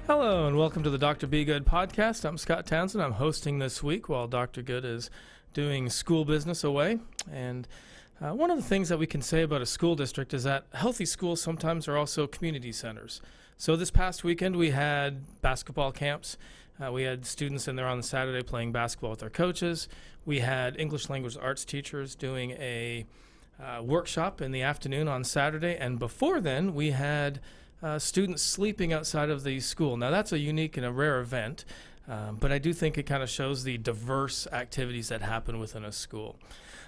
Hello and welcome to the Dr. Be Good podcast. I'm Scott Townsend. I'm hosting this week while Dr. Good is doing school business away. And one of the things that we can say about a school district is that healthy schools sometimes are also community centers. So this past weekend we had basketball camps. We had students in there on Saturday playing basketball with their coaches. We had English language arts teachers doing a workshop in the afternoon on Saturday. And before then we had students sleeping outside of the school. Now that's a unique and a rare event, but I do think it kind of shows the diverse activities that happen within a school.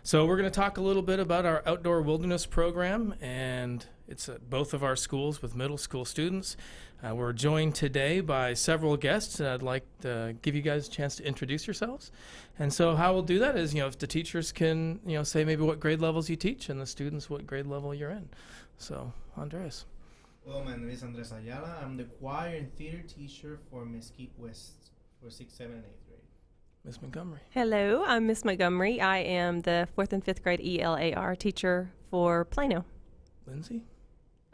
So we're going to talk a little bit about our outdoor wilderness program, and it's at both of our schools with middle school students. We're joined today by several guests, and I'd like to give you guys a chance to introduce yourselves. And so how we'll do that is, if the teachers can, say maybe what grade levels you teach, and the students what grade level you're in. So, Andres. Well, my name is Andres Ayala. I'm the choir and theater teacher for Mesquite West for 6th, 7th, and 8th grade. Ms. Montgomery. Hello, I'm Miss Montgomery. I am the 4th and 5th grade ELAR teacher for Plano. Lindsay.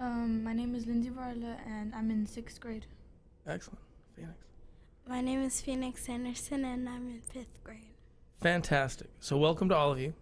My name is Lindsay Varla, and I'm in 6th grade. Excellent. Phoenix. My name is Phoenix Anderson, and I'm in 5th grade. Fantastic. So welcome to all of you.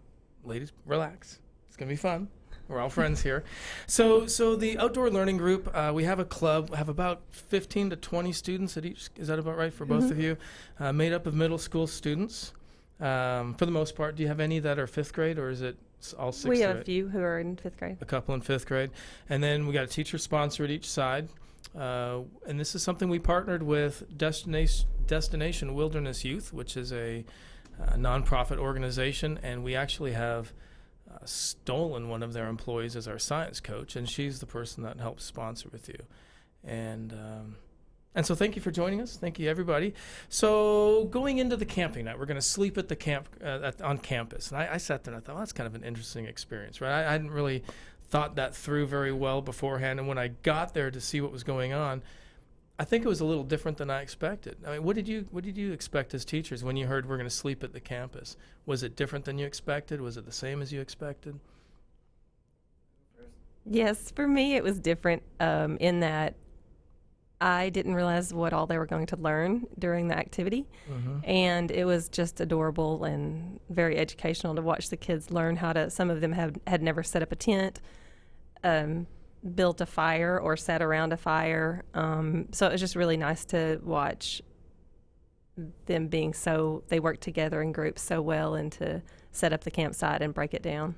Ladies, relax. It's going to be fun. We're all friends here. So the outdoor learning group, we have a club. We have about 15 to 20 students at each. Is that about right for both of you? Made up of middle school students. For the most part, do you have any that are 5th grade, or is it all 6th grade? We have a few who are in 5th grade. A couple in 5th grade. And then we got a teacher sponsor at each side. And this is something we partnered with Destination Wilderness Youth, which is a nonprofit organization. And we actually have stolen one of their employees as our science coach, and she's the person that helps sponsor with you. And so thank you for joining us. Thank you, everybody. So going into the camping night, we're going to sleep at the camp on campus. And I sat there and I thought, well, that's kind of an interesting experience, right? I hadn't really thought that through very well beforehand. And when I got there to see what was going on, I think it was a little different than I expected. I mean, what did you expect as teachers when you heard we're going to sleep at the campus? Was it different than you expected? Was it the same as you expected? Yes, for me it was different in that I didn't realize what all they were going to learn during the activity. And it was just adorable and very educational to watch the kids learn how to, some of them had never set up a tent, built a fire or sat around a fire. So it was just really nice to watch them they work together in groups so well, and to set up the campsite and break it down.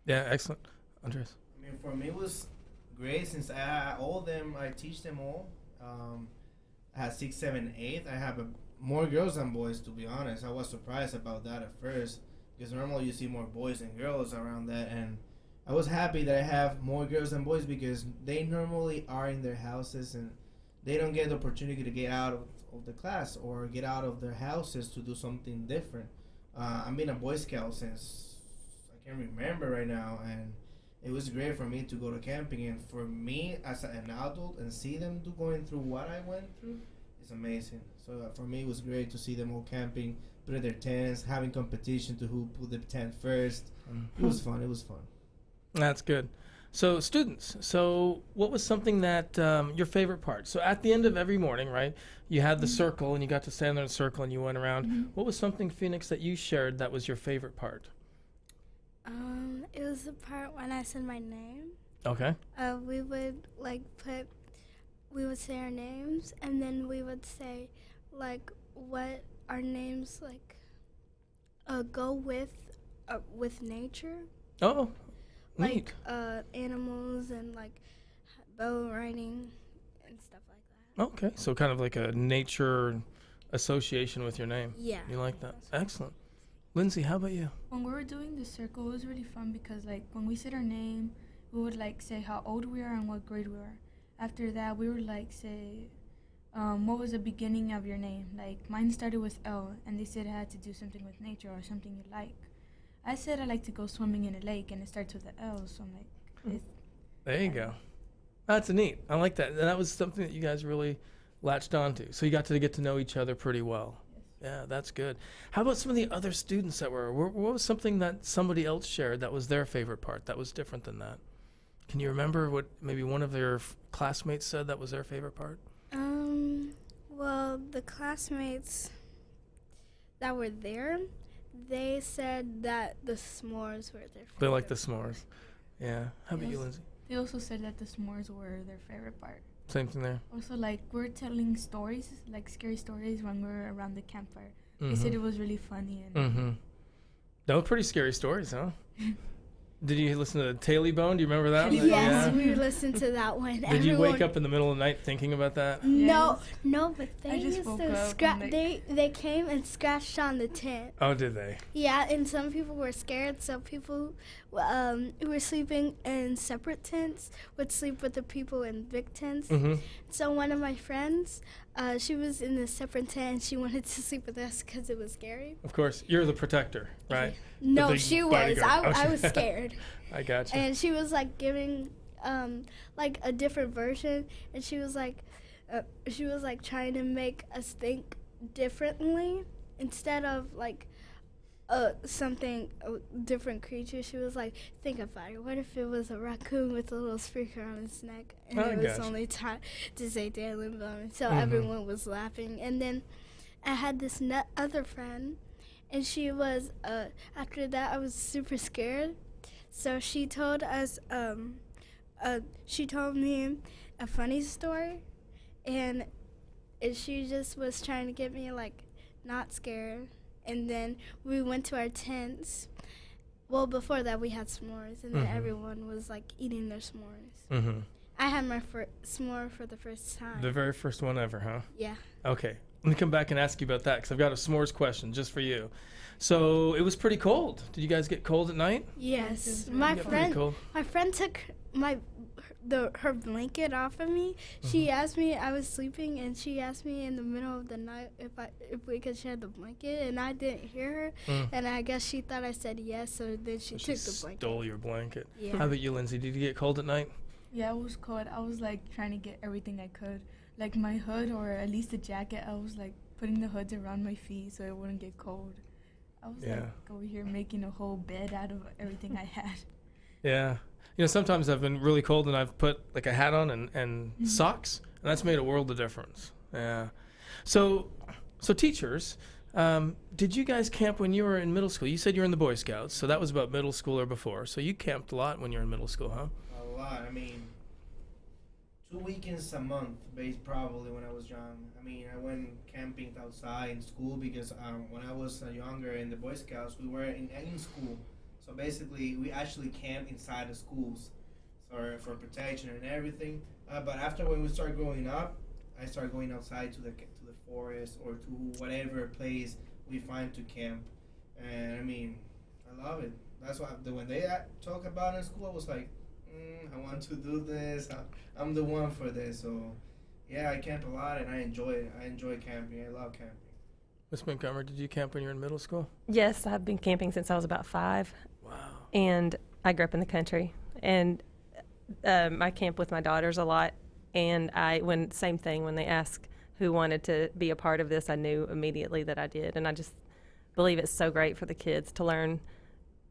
Yeah, excellent. Andres. I mean, for me it was great since I teach them all. I had 6th, 7th, 8th. I have more girls than boys, to be honest. I was surprised about that at first, because normally you see more boys than girls around that, and I was happy that I have more girls than boys, because they normally are in their houses and they don't get the opportunity to get out of the class or get out of their houses to do something different. I've been a Boy Scout since I can remember right now, and it was great for me to go to camping, and for me as an adult and see them going through what I went through, it's amazing. So for me it was great to see them all camping, putting their tents, having competition to who put the tent first. It was fun. That's good. So students, what was something that your favorite part? So at the end of every morning, right, you had the circle and you got to stand there in a circle and you went around. What was something, Phoenix, that you shared that was your favorite part? It was the part when I said my name. Okay. We would we would say our names, and then we would say what our names go with nature. Oh, neat. Animals and bow riding and stuff like that. Okay, so kind of like a nature association with your name. Yeah. You like that? Excellent. Lindsay, how about you? When we were doing the circle, it was really fun because when we said our name, we would say how old we are and what grade we are. After that, we would say what was the beginning of your name? Like, mine started with L, and they said it had to do something with nature or something you like. I said I like to go swimming in a lake, and it starts with an L, so I'm like, There you go. That's neat. I like that. And that was something that you guys really latched onto. So you got to know each other pretty well. Yes. Yeah, that's good. How about some of the other students that what was something that somebody else shared that was their favorite part that was different than that? Can you remember what maybe one of their classmates said that was their favorite part? Well, the classmates that were there, they said that the s'mores were their favorite. They like the s'mores. Yeah. How about you, Yes. Lindsay? they also said that the s'mores were their favorite part. Same thing there. Also, like, we're telling stories, like scary stories when we're around the campfire. They said it was really funny. And Those were pretty scary stories, huh? Did you listen to Taily Bone? Do you remember that one? Yes, Yeah. we listened to that one. Did you wake up in the middle of the night thinking about that? No, Yes. no, but I they just used woke to up scratch. and, They came and scratched on the tent. Oh, did they? Yeah, and some people were scared. So people who were sleeping in separate tents would sleep with the people in big tents. Mm-hmm. So one of my friends, she was in a separate tent and she wanted to sleep with us because it was scary. Of course. You're the protector, right? No, big she was. bodyguard. I was scared. I got you. And she was like giving like a different version, and she was like trying to make us think differently instead of like something different creature. She was like, think about it. What if it was a raccoon with a little speaker on its neck, and I it was gotcha. only taught to say Daily Bone? So Mhm. everyone was laughing, and then I had this other friend, and she was after that I was super scared. So she told us, she told me a funny story, and she just was trying to get me like not scared. And then we went to our tents. Well, before that we had s'mores, and then everyone was like eating their s'mores. Mm-hmm. I had my s'more for the first time. The very first one ever, huh? Yeah. Okay. Let me come back and ask you about that because I've got a s'mores question just for you. So it was pretty cold. Did you guys get cold at night? Yes. Yes, My You got pretty friend cold? My friend took her blanket off of me. She asked me, I was sleeping, and she asked me in the middle of the night if we could share the blanket, and I didn't hear her, and I guess she thought I said yes, so then she So took the blanket. stole your blanket. Yeah. How about you, Lindsay? Did you get cold at night? Yeah, it was cold. I was like trying to get everything I could, like my hood or at least a jacket. I was like putting the hoods around my feet so it wouldn't get cold. I was Yeah. like over here making a whole bed out of everything I had. Yeah. You know, sometimes I've been really cold and I've put like a hat on and socks, and that's made a world of difference. Yeah. So teachers, did you guys camp when you were in middle school? You said you were in the Boy Scouts, so that was about middle school or before. So you camped a lot when you were in middle school, huh? A lot. I mean, 2 weekends a month, probably when I was young. I mean, I went camping outside in school because when I was younger in the Boy Scouts, we were in school. So basically, we actually camped inside the schools for protection and everything. But after when we started growing up, I started going outside to the forest or to whatever place we find to camp. And I mean, I love it. That's why when they talk about it in school, I was like, I want to do this. I'm the one for this. So yeah, I camp a lot and I enjoy it. I enjoy camping. I love camping. Miss Montgomery, did you camp when you were in middle school? Yes, I've been camping since I was about 5. Wow. And I grew up in the country, and I camp with my daughters a lot. And same thing, when they ask who wanted to be a part of this, I knew immediately that I did. And I just believe it's so great for the kids to learn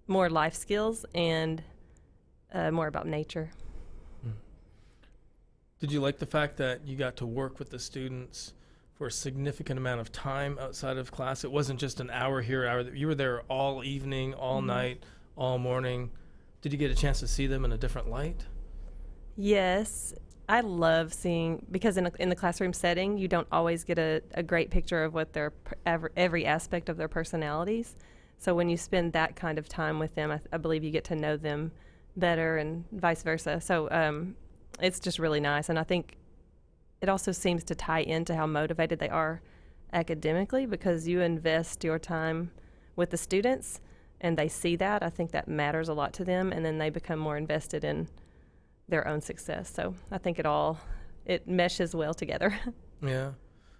more life skills and more about nature. Did you like the fact that you got to work with the students for a significant amount of time outside of class? It wasn't just an hour here, hour there. You were there all evening, all night, all morning. Did you get a chance to see them in a different light? Yes, I love seeing, because in the classroom setting, you don't always get a great picture of what their every aspect of their personalities. So when you spend that kind of time with them, I believe you get to know them better, and vice versa. So it's just really nice, and I think it also seems to tie into how motivated they are academically, because you invest your time with the students and they see that. I think that matters a lot to them, and then they become more invested in their own success. So I think it meshes well together. Yeah.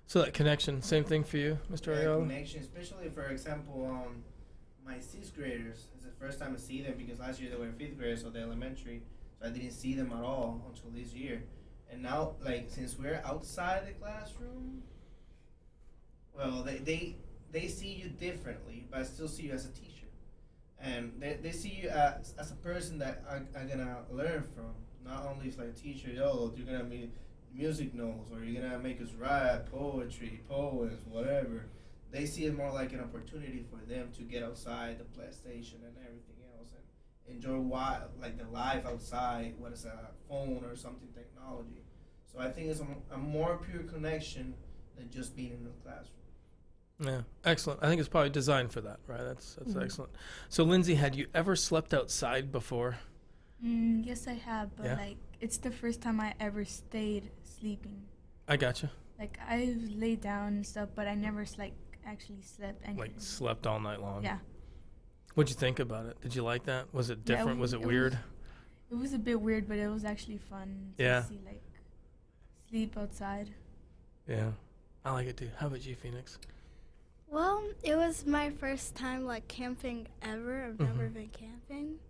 So that connection, same thing for you, Mr. Yeah, Ariola? connection, especially for example, my sixth graders. It's the first time I see them because last year they were fifth graders, so they're elementary. So I didn't see them at all until this year. And now, like, since we're outside the classroom, well, they see you differently, but I still see you as a teacher. And they see you as a person that I'm gonna learn from. Not only as like a teacher, oh, you're gonna be music notes, or you're gonna make us write poetry, poems, whatever. They see it more like an opportunity for them to get outside the PlayStation and everything else and enjoy like the life outside, what is a phone or something technology. So I think it's a more pure connection than just being in the classroom. Yeah, excellent. I think it's probably designed for that, right? That's Mhm. excellent. So, Lindsay, had you ever slept outside before? Yes, I have, but Yeah? like it's the first time I ever stayed sleeping. I gotcha. Like I laid down and stuff, but I never like actually slept anything. Like slept all night long. Yeah. What'd you think about it? Did you like that? Was it Yeah, different? Was it it weird? It was a bit weird, but it was actually fun to Yeah. see like sleep outside. Yeah. I like it too. How about you, Phoenix? Well, it was my first time like camping ever. I've never Mhm. been camping.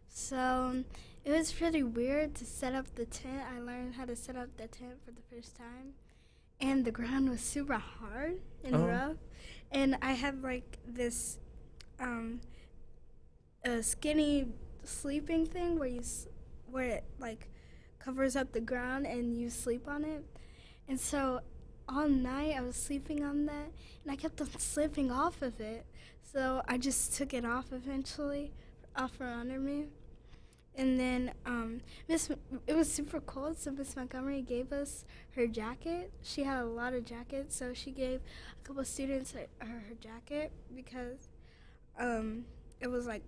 So it was pretty weird to set up the tent. I learned how to set up the tent for the first time. And the ground was super hard and Oh. rough. And I had like this a skinny sleeping thing where it like covers up the ground and you sleep on it. And so all night I was sleeping on that, and I kept on slipping off of it. So I just took it off eventually, off from under me. And then it was super cold, so Miss Montgomery gave us her jacket. She had a lot of jackets, so she gave a couple students her jacket because it was like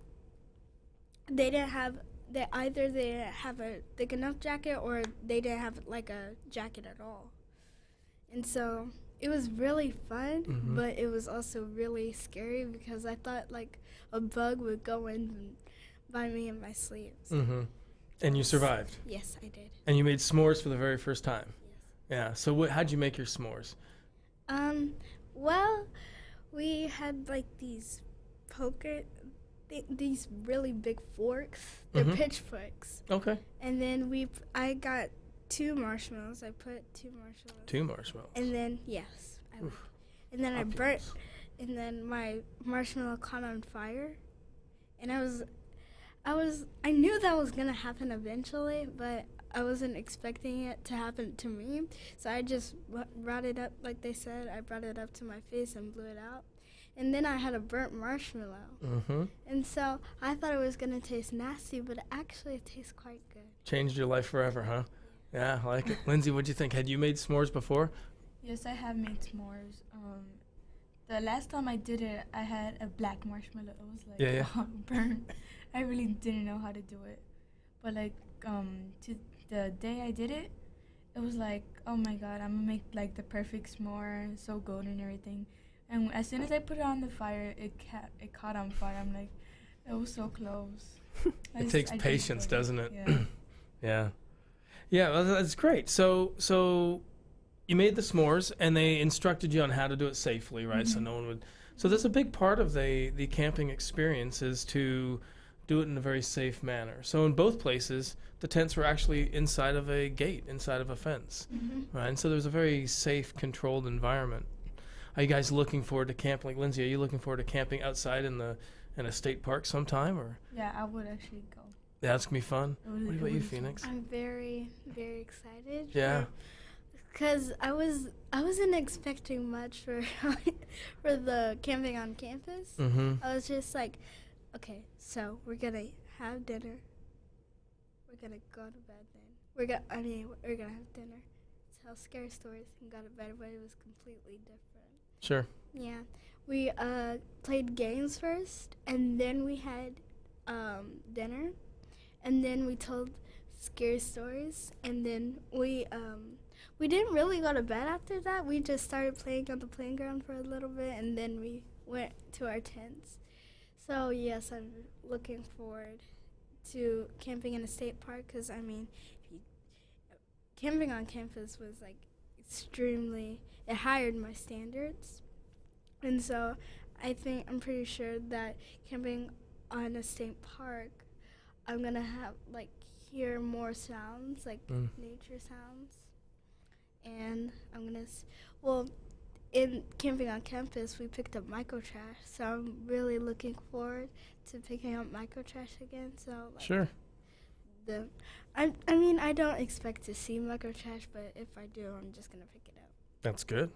they didn't have they didn't have a thick enough jacket or they didn't have like a jacket at all. And so it was really fun, Mhm. but it was also really scary because I thought like a bug would go in and bite me in my sleeves. Mm-hmm. And you survived. Yes, I did. And you made s'mores for the very first time. Yes. Yeah. So how'd you make your s'mores? Well, we had like these these really big forks. They're Mhm. pitchforks. Okay. And then I got 2 marshmallows. I put 2 marshmallows. 2 marshmallows. And then yes, Oof. and then I burnt. Opulence. And then my marshmallow caught on fire. And I knew that was gonna happen eventually, but I wasn't expecting it to happen to me. So I just brought it up, like they said. I brought it up to my face and blew it out. And then I had a burnt marshmallow. Mm-hmm. And so I thought it was gonna taste nasty, but actually it tastes quite good. Changed your life forever, huh? Yeah, I like it. Lindsay, what'd you think? Had you made s'mores before? Yes, I have made s'mores. The last time I did it, I had a black marshmallow. It was like Yeah. burnt. I really didn't know how to do it, but like to the day I did it, it was like, oh my god, I'm gonna make like the perfect s'more, so golden and everything. And as soon as I put it on the fire, it caught on fire. I'm like, it was so close. It takes I just patience, did it. doesn't it? Yeah. Yeah. Yeah, well, that's great. So you made the s'mores, and they instructed you on how to do it safely, right? So Mhm. no one would. So that's a big part of the camping experience is to do it in a very safe manner. So in both places, the tents were actually inside of a gate, inside of a fence, Mm-hmm. right? And so there's a very safe, controlled environment. Are you guys looking forward to camping? Like Lindsay, are you looking forward to camping outside in a state park sometime? Or Yeah, I would actually go. yeah, that's gonna be fun. It would- What it about would you, be fun. Phoenix? I'm very, very excited. Yeah. Because I wasn't expecting much for for the camping on campus. Mm-hmm. I was just like, okay, so we're gonna have dinner. We're gonna go to bed then. We're gonna have dinner, tell scary stories, and go to bed. But it was completely different. Sure. Yeah, we played games first, and then we had dinner, and then we told scary stories, and then we didn't really go to bed after that. We just started playing on the playground for a little bit, and then we went to our tents. So yes, I'm looking forward to camping in a state park because I mean, camping on campus was like it hired my standards. And so I'm pretty sure that camping on a state park, I'm going to have, like, hear more sounds, like nature sounds. And I'm going to, in camping on campus, we picked up microtrash. So I'm really looking forward to picking up microtrash again. So, like, Sure. I don't expect to see microtrash, but if I do, I'm just going to pick it up. That's good.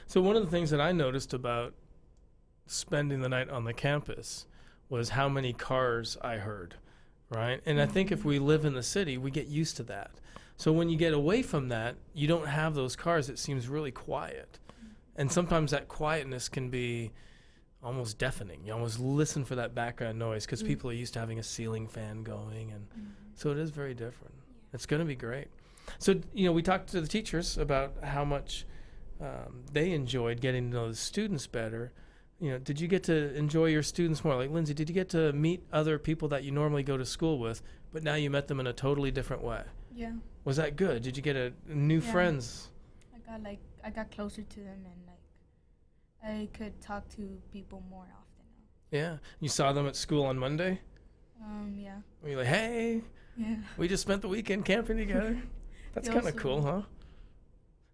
So one of the things that I noticed about spending the night on the campus was how many cars I heard, right? And I think if we live in the city, we get used to that. So when you get away from that, you don't have those cars. It seems really quiet. And sometimes that quietness can be almost deafening. You almost listen for that background noise because people are used to having a ceiling fan going. And so it is very different. Yeah. It's going to be great. So, we talked to the teachers about how much they enjoyed getting to know the students better. Did you get to enjoy your students more? Like, Lindsay, did you get to meet other people that you normally go to school with, but now you met them in a totally different way? Yeah. Was that good? Did you get new friends? I got closer to them, and I could talk to people more often now. Yeah. You saw them at school on Monday? Yeah. Were you like, hey, we just spent the weekend camping together? That's kind of cool, huh?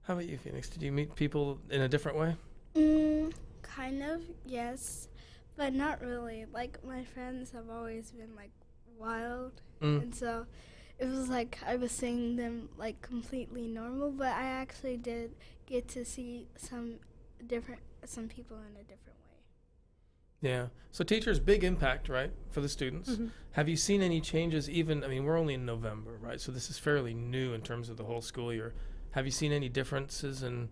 How about you, Phoenix? Did you meet people in a different way? Kind of, yes, but not really. Like, my friends have always been, like, wild, and so it was like I was seeing them, like, completely normal, but I actually did get to see some people in a different way. Yeah. So teachers, big impact, right, for the students. Mm-hmm. Have you seen any changes we're only in November, right? So this is fairly new in terms of the whole school year. Have you seen any differences in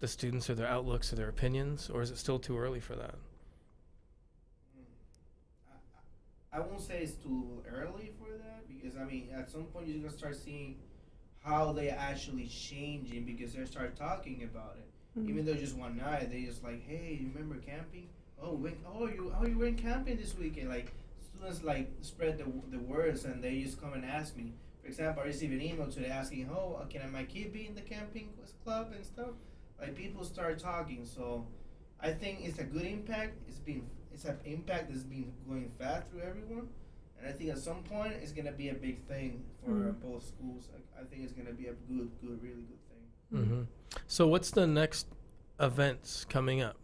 the students or their outlooks or their opinions, or is it still too early for that? I won't say it's too early for that because, at some point you're going to start seeing how they actually changing because they start talking about it. Even though just one night, they just like, hey, you remember camping? You went camping this weekend? Like, students, like, spread the words and they just come and ask me. For example, I received an email today asking, can my kid be in the camping club and stuff? Like, people start talking, so I think it's a good impact. It's an impact that's been going fast through everyone, and I think at some point it's gonna be a big thing for both schools. I think it's gonna be a really good thing. Mm-hmm. So what's the next events coming up?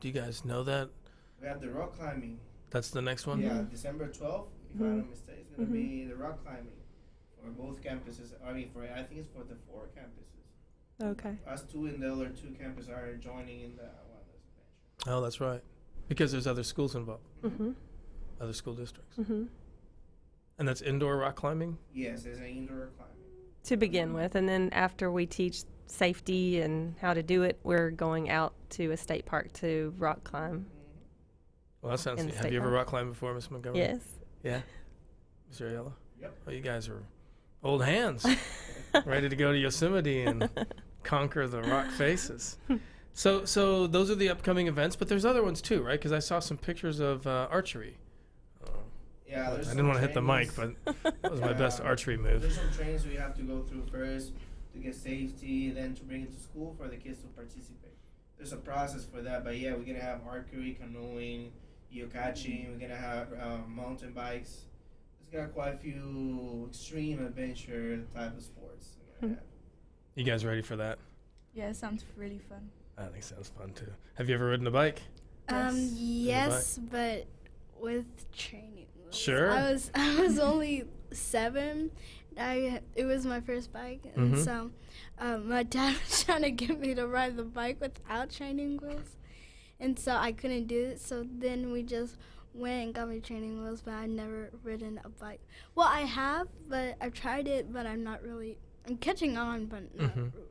Do you guys know that? We have the rock climbing. That's the next one? Yeah, December 12th, if I'm not mistaken, it's gonna be the rock climbing for both campuses. I think it's for the 4 campuses. Okay. Us 2 and the other 2 campuses are joining in the wellness adventure. Oh, that's right. Because there's other schools involved. Mm-hmm. Other school districts. Mm-hmm. And that's indoor rock climbing? Yes, it's an indoor climbing. To begin with, and then after we teach safety and how to do it, we're going out to a state park to rock climb. Well, that sounds neat. Have you ever rock climbed before, Miss Montgomery? Yes. Yeah? Mr. Ayala? Yep. Oh, you guys are old hands. Ready to go to Yosemite and conquer the rock faces. So those are the upcoming events, but there's other ones too, right? Because I saw some pictures of archery. Yeah, I didn't want to hit the mic, but that was my best archery move. There's some trainings we have to go through first to get safety, then to bring it to school for the kids to participate. There's a process for that, but yeah, we're going to have archery, canoeing, geocaching, we're going to have mountain bikes. It's got quite a few extreme adventure type of sports. You guys ready for that? Yeah, it sounds really fun. I think it sounds fun too. Have you ever ridden a bike? Yes, but with training wheels. Sure. I was only 7. It was my first bike, and so my dad was trying to get me to ride the bike without training wheels, and so I couldn't do it. So then we just went and got me training wheels, but I've never ridden a bike. Well, I have, but I've tried it, but I'm catching on, but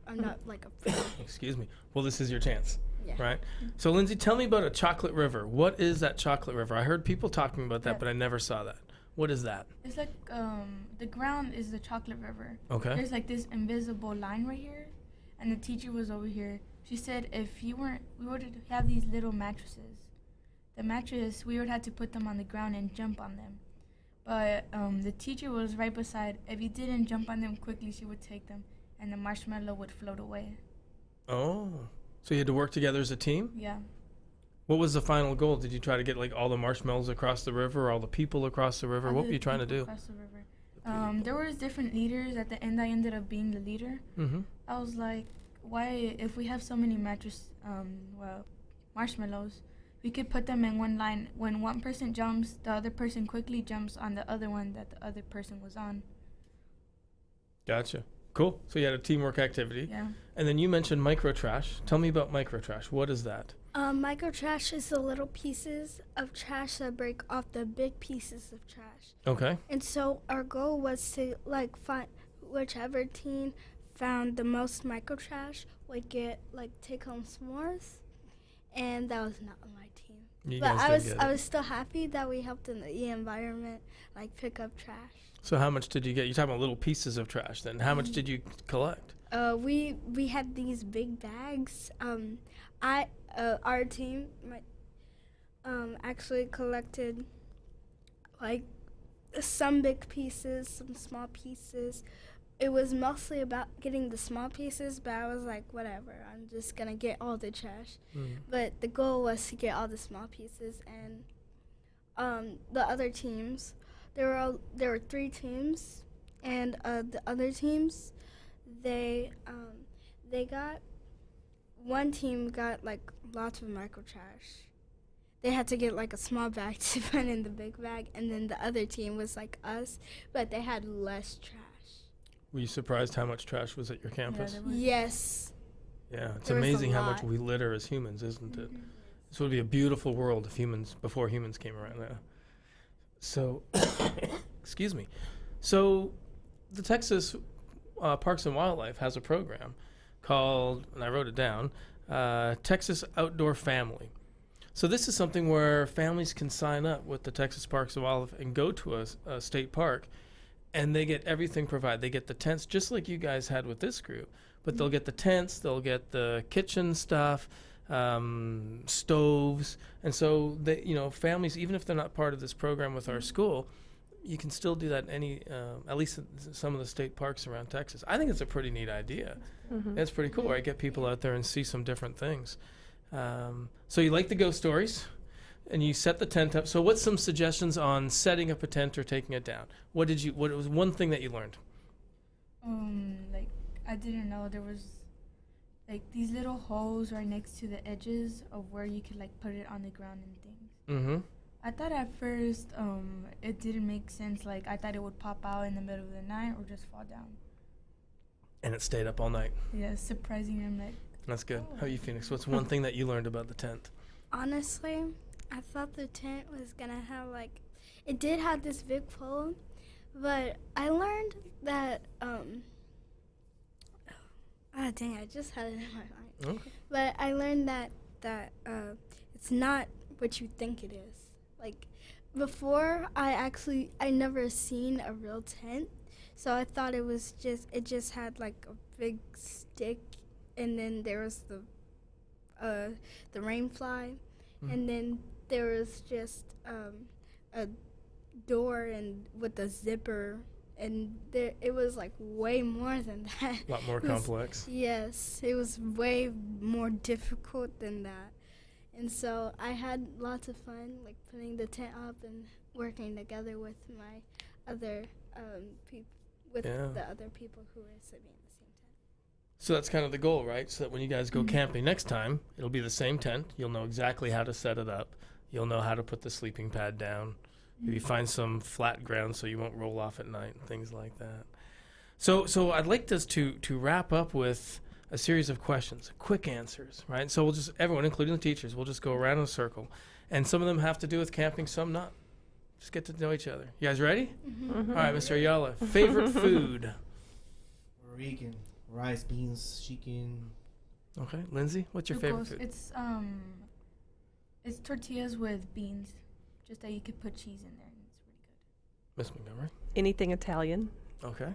I'm not like a pro. Excuse me. Well, this is your chance, Yeah. right? So, Lindsay, tell me about a chocolate river. What is that chocolate river? I heard people talking about that, but I never saw that. What is that? It's like the ground is the chocolate river. Okay. There's like this invisible line right here, and the teacher was over here. She said we would have these little mattresses. The mattress, we would have to put them on the ground and jump on them. But the teacher was right beside. If you didn't jump on them quickly, she would take them, and the marshmallow would float away. Oh, so you had to work together as a team? Yeah. What was the final goal? Did you try to get like all the marshmallows across the river, or all the people across the river? All What the were you trying to people do? across the river. There was different leaders. At the end, I ended up being the leader. Mm-hmm. I was like, why, if we have so many marshmallows, we could put them in one line. When one person jumps, the other person quickly jumps on the other one that the other person was on. Gotcha. Cool. So you had a teamwork activity. Yeah. And then you mentioned micro trash. Tell me about micro trash. What is that? Micro trash is the little pieces of trash that break off the big pieces of trash. Okay. And so our goal was to find whichever team found the most micro trash would get take home s'mores, and that was not on my team. You But guys didn't get I it. was still happy that we helped in the environment, pick up trash. So how much did you get? You're talking about little pieces of trash then. How much did you collect? We had these big bags. Our team actually collected some big pieces, some small pieces. It was mostly about getting the small pieces, but I was like, whatever, I'm just gonna get all the trash. But the goal was to get all the small pieces, and the other teams, there were 3 teams, and the other teams, they got, one team got lots of micro trash. They had to get a small bag to put in the big bag, and then the other team was like us, but they had less trash. Were you surprised how much trash was at your campus? Yes. Yeah, it's There was a amazing how much lot. we litter as humans, isn't it? This would be a beautiful world if before humans came around. Yeah. So, excuse me. So, the Texas Parks and Wildlife has a program called, and I wrote it down, Texas Outdoor Family. So this is something where families can sign up with the Texas Parks and Wildlife and go to a state park, and they get everything provided. They get the tents, just like you guys had with this group, but they'll get the tents, they'll get the kitchen stuff, stoves, and so they, families, even if they're not part of this program with our school, you can still do that in at least in some of the state parks around Texas. I think it's a pretty neat idea. It's pretty cool, right? Get people out there and see some different things. So you like the ghost stories, and you set the tent up. So what's some suggestions on setting up a tent or taking it down? What was one thing that you learned? I didn't know there was these little holes right next to the edges of where you could put it on the ground and things. Mm-hmm. I thought at first it didn't make sense. I thought it would pop out in the middle of the night or just fall down. And it stayed up all night. Yeah, surprising. I'm like, That's good. How are you, Phoenix? What's one thing that you learned about the tent? Honestly, I thought the tent was gonna have it did have this big pole, but I learned that dang, I just had it in my mind. Okay. But I learned that it's not what you think it is. Before, I never seen a real tent, so I thought it just had a big stick, and then there was the rain fly, and then there was just a door and with a zipper, and it was way more than that. A lot more complex. Yes, it was way more difficult than that. And so I had lots of fun, putting the tent up and working together with my other the other people who were sitting in the same tent. So that's kind of the goal, right? So that when you guys go camping next time, it'll be the same tent. You'll know exactly how to set it up. You'll know how to put the sleeping pad down. Maybe find some flat ground so you won't roll off at night and things like that. So I'd like this to wrap up with a series of questions, quick answers, right? So we'll just, everyone, including the teachers, we'll just go around in a circle. And some of them have to do with camping, some not. Just get to know each other. You guys ready? All right, Mr. Ayala, favorite food? Rican, rice, beans, chicken. Okay, Lindsay, what's your favorite food? It's tortillas with beans, just that you could put cheese in there, and it's really good. Miss Montgomery? Anything Italian. Okay.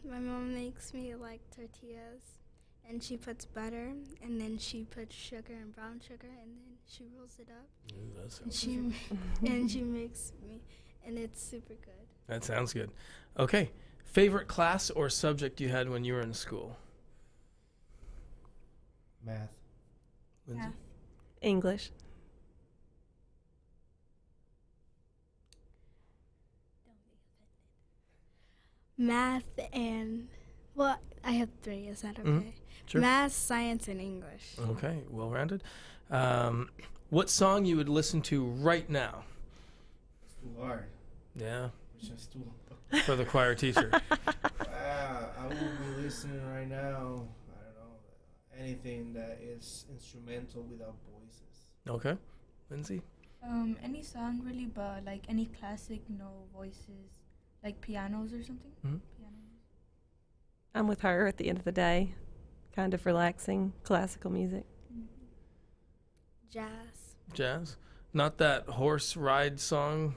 My mom makes me tortillas, and she puts butter, and then she puts sugar and brown sugar, and then she rolls it up. Ooh, that And sounds she makes me, and it's super good. That sounds good. Okay. Favorite class or subject you had when you were in school? Math. Lindsay? Math. English. Math and, well, I have 3. Is that okay? Mhm. Sure. Math, science, and English. Okay, well-rounded. What song you would listen to right now? It's too hard. Yeah, It's just too for the choir teacher. I will be listening right now. I don't know, anything that is instrumental without voices. Okay, Lindsay? Any song really, but like any classic, no voices, like pianos or something. Mhm. Pianos. I'm with her at the end of the day. Kind of relaxing, classical music. Jazz. Jazz? Not that horse ride song?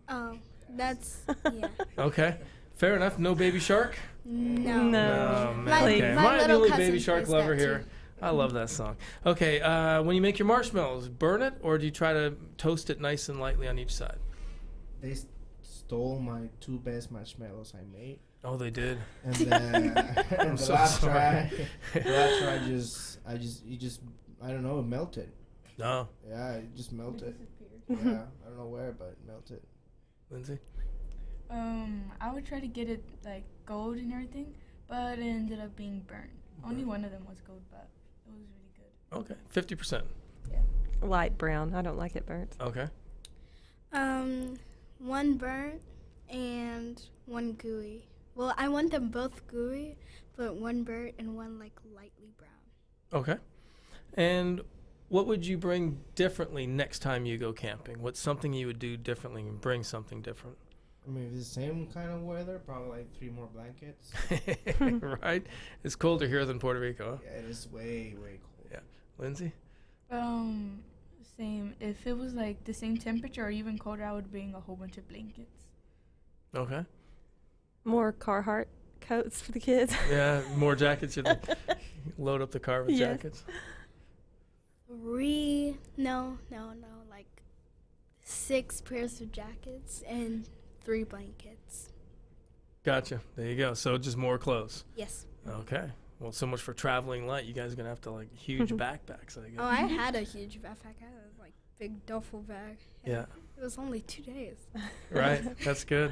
Oh, that's, yeah. Okay, fair enough. No Baby Shark? No. No. Oh, man. My- Okay, my am I the little only cousin Baby Shark plays lover that here? too. I love that song. Okay, when you make your marshmallows, burn it, or do you try to toast it nice and lightly on each side? They stole my 2 best marshmallows I made. Oh, they did. And then I'm the so last sorry. I don't know, it melted. No, Yeah, it just melted. Yeah, I don't know where, but it melted. Lindsay? I would try to get it like gold and everything, but it ended up being burnt. Only one of them was gold, but it was really good. Okay, 50%. Light brown. I don't like it burnt. Okay. 1 burnt and 1 gooey. Well, I want them both gooey, but 1 burnt and 1 like lightly brown. Okay. And what would you bring differently next time you go camping? What's something you would do differently and bring something different? I mean, if it's the same kind of weather, probably like 3 more blankets. Right? It's colder here than Puerto Rico. Yeah, it is way, way cold. Yeah. Lindsay? Same. If it was like the same temperature or even colder, I would bring a whole bunch of blankets. Okay. More Carhartt coats for the kids. Yeah, more jackets. You load up the car with Yes. jackets. Like 6 pairs of jackets and 3 blankets. Gotcha. There you go. So just more clothes. Yes. Okay. Well, so much for traveling light. You guys are going to have to like huge backpacks, I guess. Oh, I had a huge backpack. I had a like big duffel bag. Yeah. It was only 2 days. Right. That's good.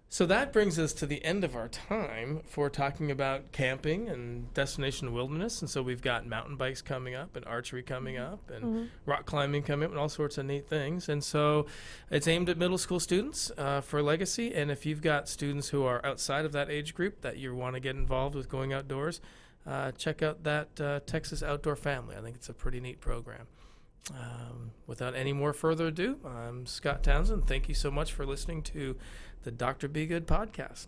So that brings us to the end of our time for talking about camping and destination wilderness. And so we've got mountain bikes coming up and archery coming up and rock climbing coming up and all sorts of neat things. And so it's aimed at middle school students for Legacy. And if you've got students who are outside of that age group that you want to get involved with going outdoors, check out that Texas Outdoor Family. I think it's a pretty neat program. Without any more further ado, I'm Scott Townsend. Thank you so much for listening to the Dr. Be Good podcast.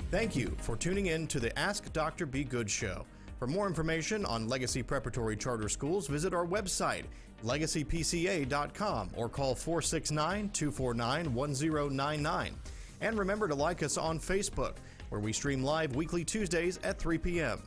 Thank you for tuning in to the Ask Dr. Be Good show. For more information on Legacy Preparatory Charter Schools, visit our website, legacypca.com, or call 469-249-1099. And remember to like us on Facebook, where we stream live weekly Tuesdays at 3 p.m.